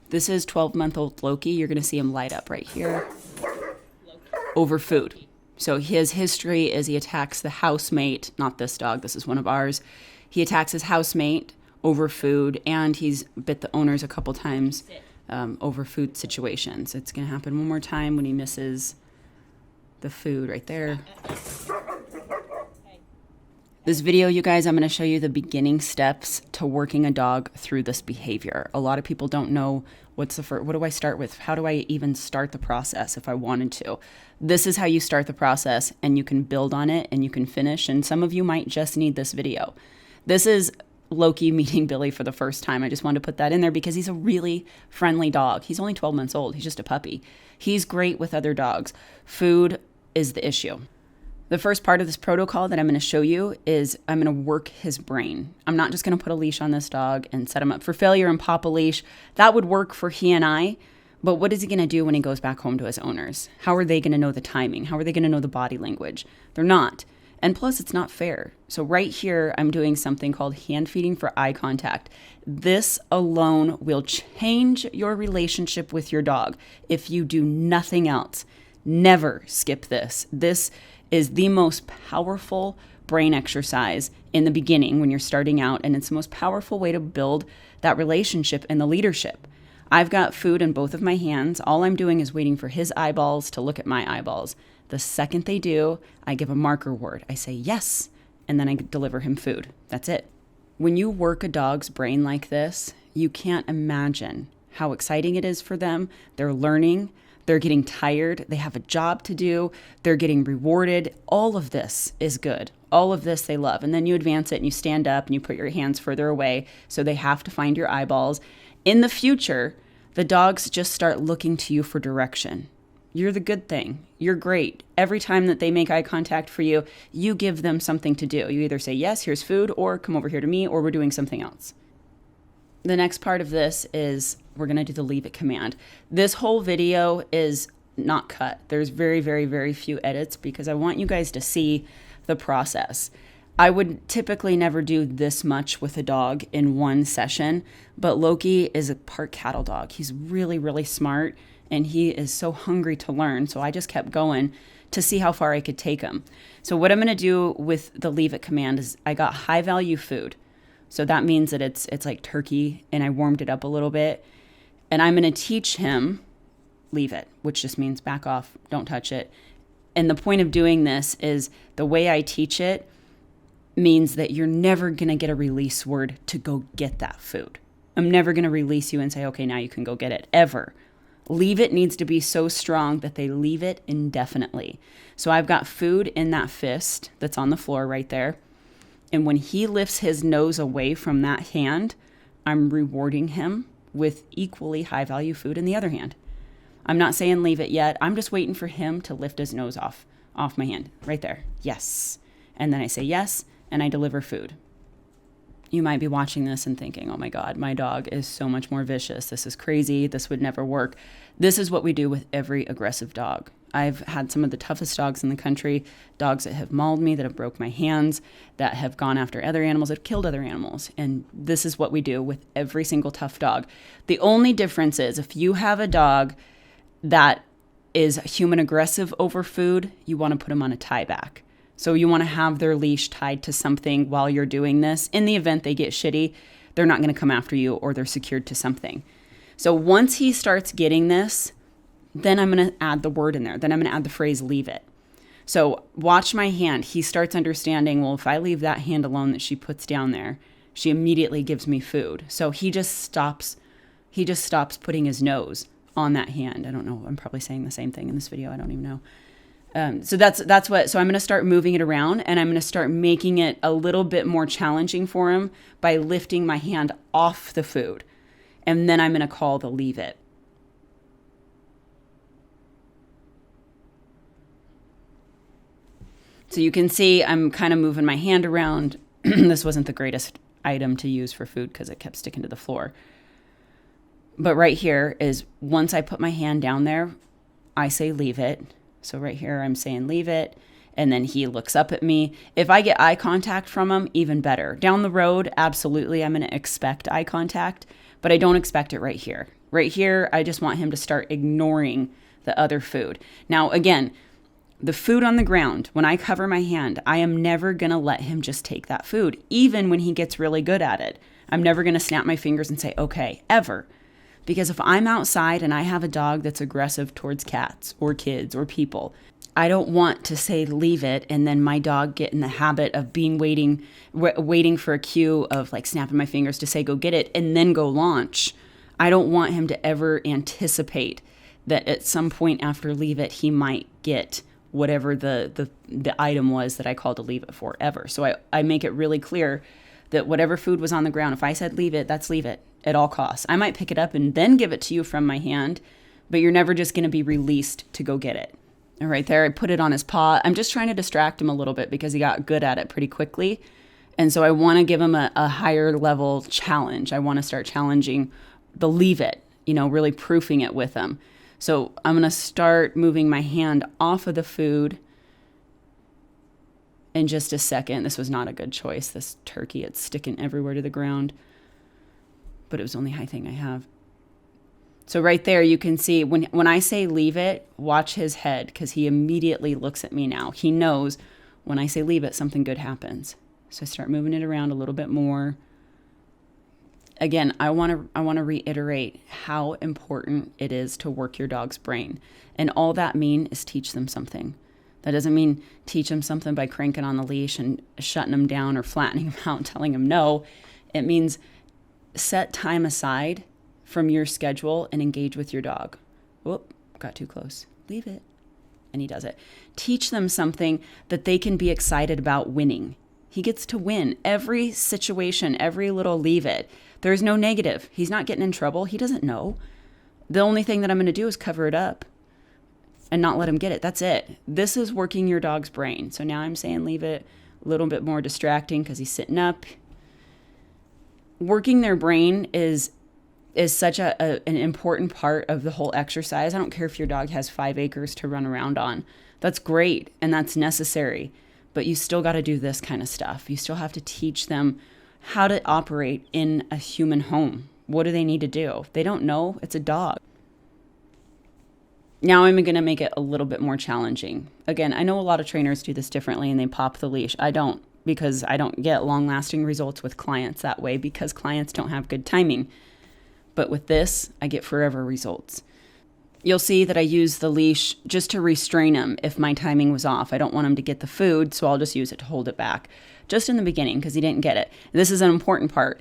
This is 12-month-old Loki. You're going to see him light up right here over food. So his history is he attacks the housemate, not this dog, this is one of ours. He attacks his housemate over food, and he's bit the owners a couple times over food situations. It's going to happen one more time when he misses the food right there. This video, you guys, I'm going to show you the beginning steps to working a dog through this behavior. A lot of people don't know what do I start with? How do I even start the process if I wanted to? This is how you start the process, and you can build on it and you can finish. And some of you might just need this video. This is Loki meeting Billy for the first time. I just wanted to put that in there because he's a really friendly dog. He's only 12 months old. He's just a puppy. He's great with other dogs. Food is the issue. The first part of this protocol that I'm going to show you is I'm going to work his brain. I'm not just going to put a leash on this dog and set him up for failure and pop a leash. That would work for he and I, but what is he going to do when he goes back home to his owners? How are they going to know the timing? How are they going to know the body language? They're not. And plus, it's not fair. So right here, I'm doing something called hand feeding for eye contact. This alone will change your relationship with your dog if you do nothing else. Never skip this. This is the most powerful brain exercise in the beginning when you're starting out, and it's the most powerful way to build that relationship and the leadership. I've got food in both of my hands. All I'm doing is waiting for his eyeballs to look at my eyeballs. The second they do, I give a marker word. I say yes, and then I deliver him food. That's it. When you work a dog's brain like this, you can't imagine how exciting it is for them. They're learning. They're getting tired. They have a job to do. They're getting rewarded. All of this is good. All of this they love. And then you advance it and you stand up and you put your hands further away. So they have to find your eyeballs. In the future, the dogs just start looking to you for direction. You're the good thing. You're great. Every time that they make eye contact for you, you give them something to do. You either say, yes, here's food, or come over here to me, or we're doing something else. The next part of this is we're going to do the leave it command. This whole video is not cut. There's very, very, very few edits because I want you guys to see the process. I would typically never do this much with a dog in one session, but Loki is a part cattle dog. He's really, really smart, and he is so hungry to learn. So I just kept going to see how far I could take him. So what I'm going to do with the leave it command is I got high value food. So that means that it's like turkey, and I warmed it up a little bit. And I'm going to teach him leave it, which just means back off, don't touch it. And the point of doing this is the way I teach it means that you're never going to get a release word to go get that food. I'm never going to release you and say, okay, now you can go get it, ever. Leave it needs to be so strong that they leave it indefinitely. So I've got food in that fist that's on the floor right there. And when he lifts his nose away from that hand, I'm rewarding him with equally high value food in the other hand. I'm not saying leave it yet. I'm just waiting for him to lift his nose off my hand right there. Yes. And then I say yes, and I deliver food. You might be watching this and thinking, oh my God, my dog is so much more vicious. This is crazy. This would never work. This is what we do with every aggressive dog. I've had some of the toughest dogs in the country, dogs that have mauled me, that have broke my hands, that have gone after other animals, that have killed other animals. And this is what we do with every single tough dog. The only difference is if you have a dog that is human aggressive over food, you want to put them on a tie back. So you want to have their leash tied to something while you're doing this. In the event they get shitty, they're not going to come after you, or they're secured to something. So once he starts getting this, then I'm going to add the word in there. Then I'm going to add the phrase leave it. So watch my hand. He starts understanding, well, if I leave that hand alone that she puts down there, she immediately gives me food. So he just stops putting his nose on that hand. I don't know. I'm probably saying the same thing in this video. I don't even know. So that's what, so I'm going to start moving it around, and I'm going to start making it a little bit more challenging for him by lifting my hand off the food. And then I'm going to call the leave it. So you can see I'm kind of moving my hand around. This wasn't the greatest item to use for food because it kept sticking to the floor. But right here is once I put my hand down there, I say leave it. So right here I'm saying leave it. and then he looks up at me. If I get eye contact from him, even better. Down the road, absolutely, I'm going to expect eye contact, but I don't expect it right here. Right here, I just want him to start ignoring the other food. Now, again, the food on the ground, when I cover my hand, I am never going to let him just take that food, even when he gets really good at it. I'm never going to snap my fingers and say, okay, ever. Because if I'm outside and I have a dog that's aggressive towards cats or kids or people, I don't want to say leave it and then my dog get in the habit of being waiting for a cue of like snapping my fingers to say go get it and then go launch. I don't want him to ever anticipate that at some point after leave it, he might get whatever the item was that I called to leave it for ever. So I make it really clear that whatever food was on the ground, if I said leave it, that's leave it at all costs. I might pick it up and then give it to you from my hand, but you're never just going to be released to go get it. And right there, I put it on his paw. I'm just trying to distract him a little bit because he got good at it pretty quickly. And so I want to give him a higher level challenge. I want to start challenging the leave it, really proofing it with him. So I'm going to start moving my hand off of the food in just a second. This was not a good choice. This turkey, it's sticking everywhere to the ground. But it was the only high thing I have. So right there, you can see when I say leave it, watch his head because he immediately looks at me now. He knows when I say leave it, something good happens. So I start moving it around a little bit more. Again, I want to reiterate how important it is to work your dog's brain. And all that means is teach them something. That doesn't mean teach them something by cranking on the leash and shutting them down or flattening them out and telling them no. It means set time aside from your schedule and engage with your dog. Whoop, got too close. Leave it. And he does it. Teach them something that they can be excited about winning. He gets to win every situation, every little leave it. There's no negative. He's not getting in trouble. He doesn't know. The only thing that I'm going to do is cover it up and not let him get it. That's it. This is working your dog's brain. So now I'm saying leave it, a little bit more distracting because he's sitting up. Working their brain is such an important part of the whole exercise. I don't care if your dog has 5 acres to run around on. That's great and that's necessary. But you still got to do this kind of stuff. You still have to teach them how to operate in a human home. What do they need to do? They don't know. It's a dog. Now I'm going to make it a little bit more challenging. Again, I know a lot of trainers do this differently and they pop the leash. I don't, because I don't get long-lasting results with clients that way because clients don't have good timing. But with this, I get forever results. You'll see that I use the leash just to restrain him if my timing was off. I don't want him to get the food, so I'll just use it to hold it back. Just in the beginning, because he didn't get it. This is an important part.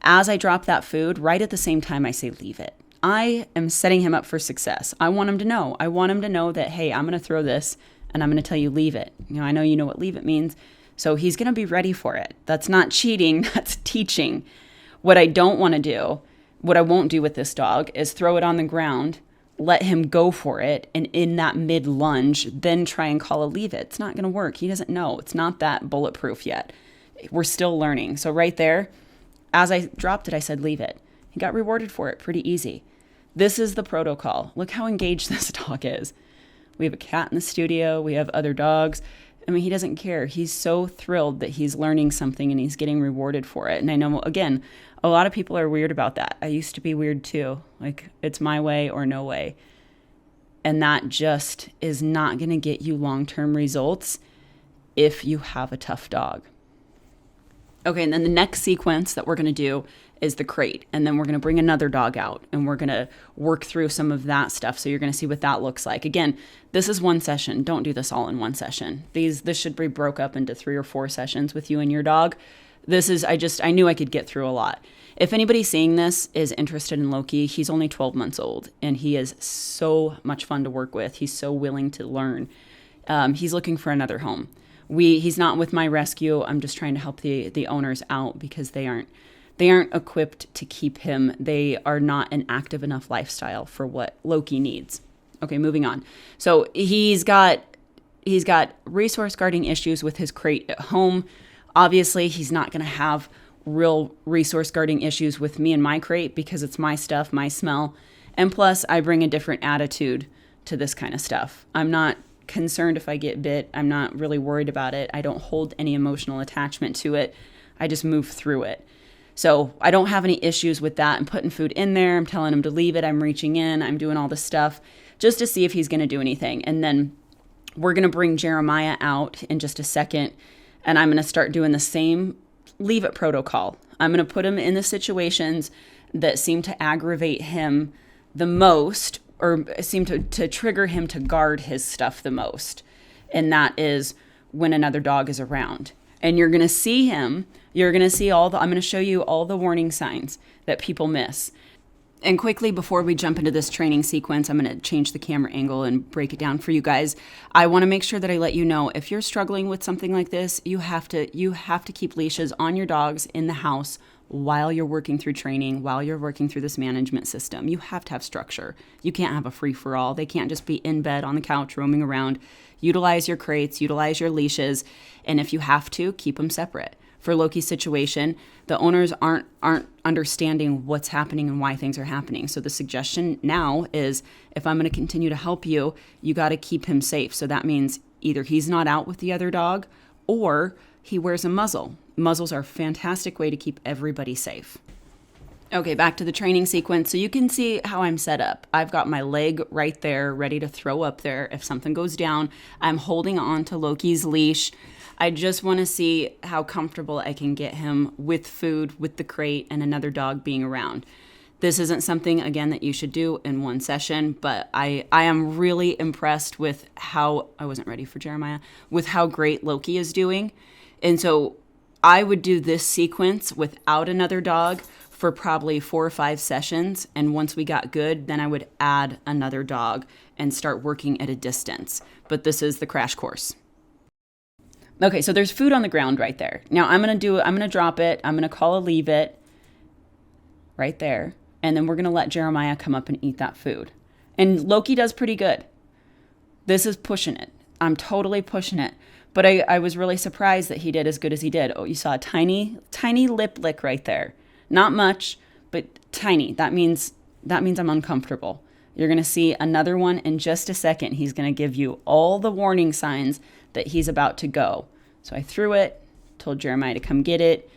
As I drop that food, right at the same time I say leave it. I am setting him up for success. I want him to know. I want him to know that, hey, I'm going to throw this, and I'm going to tell you leave it. I know you know what leave it means, so he's going to be ready for it. That's not cheating, that's teaching. What I don't want to do, what I won't do with this dog, is throw it on the ground, let him go for it, and in that mid lunge, then try and call a leave it. It's not going to work. He doesn't know. It's not that bulletproof yet. We're still learning. So right there, as I dropped it, I said leave it. He got rewarded for it pretty easy. This is the protocol. Look how engaged this dog is. We have a cat in the studio. We have other dogs. I mean, he doesn't care. He's so thrilled that he's learning something and he's getting rewarded for it. And I know, again, a lot of people are weird about that. I used to be weird too. Like, it's my way or no way. And that just is not going to get you long-term results if you have a tough dog. Okay, and then the next sequence that we're going to do is the crate. And then we're going to bring another dog out and we're going to work through some of that stuff. So you're going to see what that looks like. Again, this is one session. Don't do this all in one session. This should be broke up into 3 or 4 sessions with you and your dog. I knew I could get through a lot. If anybody seeing this is interested in Loki, he's only 12 months old and he is so much fun to work with. He's so willing to learn. He's looking for another home. He's not with my rescue. I'm just trying to help the owners out because they aren't equipped to keep him. They are not an active enough lifestyle for what Loki needs. Okay, moving on. So he's got resource guarding issues with his crate at home. Obviously, he's not going to have real resource guarding issues with me and my crate because it's my stuff, my smell. And plus, I bring a different attitude to this kind of stuff. I'm not concerned if I get bit. I'm not really worried about it. I don't hold any emotional attachment to it. I just move through it. So I don't have any issues with that. I'm putting food in there. I'm telling him to leave it. I'm reaching in. I'm doing all this stuff just to see if he's going to do anything. And then we're going to bring Jeremiah out in just a second. And I'm going to start doing the same leave it protocol. I'm going to put him in the situations that seem to aggravate him the most, or seem to trigger him to guard his stuff the most. And that is when another dog is around. And you're going to see him. You're going to see I'm going to show you all the warning signs that people miss. And quickly, before we jump into this training sequence, I'm going to change the camera angle and break it down for you guys. I want to make sure that I let you know if you're struggling with something like this, you have to keep leashes on your dogs in the house while you're working through training, while you're working through this management system. You have to have structure. You can't have a free-for-all. They can't just be in bed on the couch roaming around. Utilize your crates, utilize your leashes, and if you have to, keep them separate. For Loki's situation, the owners aren't understanding what's happening and why things are happening. So the suggestion now is, if I'm going to continue to help you, you got to keep him safe. So that means either he's not out with the other dog or he wears a muzzle. Muzzles are a fantastic way to keep everybody safe. Okay, back to the training sequence. So you can see how I'm set up. I've got my leg right there, ready to throw up there. If something goes down, I'm holding on to Loki's leash. I just want to see how comfortable I can get him with food, with the crate, and another dog being around. This isn't something, again, that you should do in one session, but I am really impressed with how, I wasn't ready for Jeremiah, with how great Loki is doing. And so I would do this sequence without another dog for probably 4 or 5 sessions. And once we got good, then I would add another dog and start working at a distance. But this is the crash course. Okay, so there's food on the ground right there. Now I'm going to drop it. I'm going to call a leave it right there. And then we're going to let Jeremiah come up and eat that food. And Loki does pretty good. This is pushing it. I'm totally pushing it. But I was really surprised that he did as good as he did. Oh, you saw a tiny lip lick right there. Not much, but tiny. That means I'm uncomfortable. You're going to see another one in just a second. He's going to give you all the warning signs that he's about to go. So I threw it, told Jeremiah to come get it.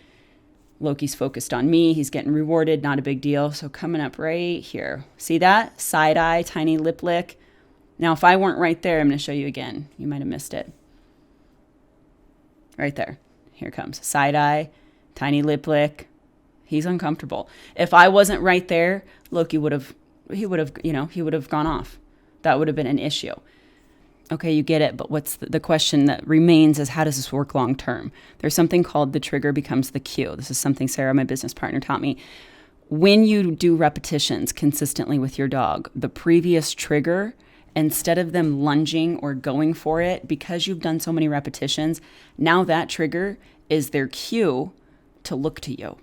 Loki's focused on me. He's getting rewarded. Not a big deal. So coming up right here. See that? Side eye, tiny lip lick. Now, if I weren't right there, I'm going to show you again. You might have missed it. Right there. Here it comes. Side eye, tiny lip lick. He's uncomfortable. If I wasn't right there, Loki would have gone off. That would have been an issue. Okay, you get it, but what's the question that remains is, how does this work long term? There's something called the trigger becomes the cue. This is something Sarah, my business partner, taught me. When you do repetitions consistently with your dog, the previous trigger, instead of them lunging or going for it, because you've done so many repetitions, now that trigger is their cue to look to you.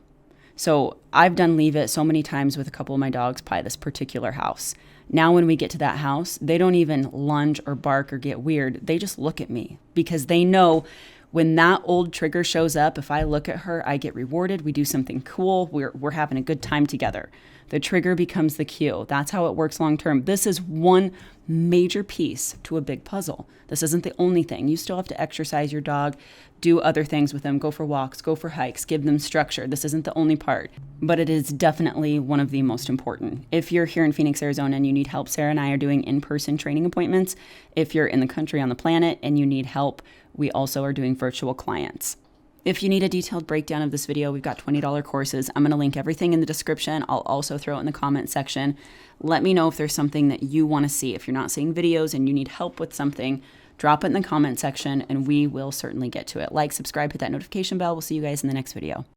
So I've done leave it so many times with a couple of my dogs by this particular house. Now when we get to that house, they don't even lunge or bark or get weird. They just look at me because they know when that old trigger shows up, if I look at her, I get rewarded. We do something cool. We're having a good time together. The trigger becomes the cue. That's how it works long term. This is one major piece to a big puzzle. This isn't the only thing. You still have to exercise your dog, do other things with them, go for walks, go for hikes, give them structure. This isn't the only part, but it is definitely one of the most important. If you're here in Phoenix, Arizona, and you need help, Sarah and I are doing in-person training appointments. If you're in the country, on the planet, and you need help, we also are doing virtual clients. If you need a detailed breakdown of this video, we've got $20 courses. I'm going to link everything in the description. I'll also throw it in the comment section. Let me know if there's something that you want to see. If you're not seeing videos and you need help with something, drop it in the comment section and we will certainly get to it. Like, subscribe, hit that notification bell. We'll see you guys in the next video.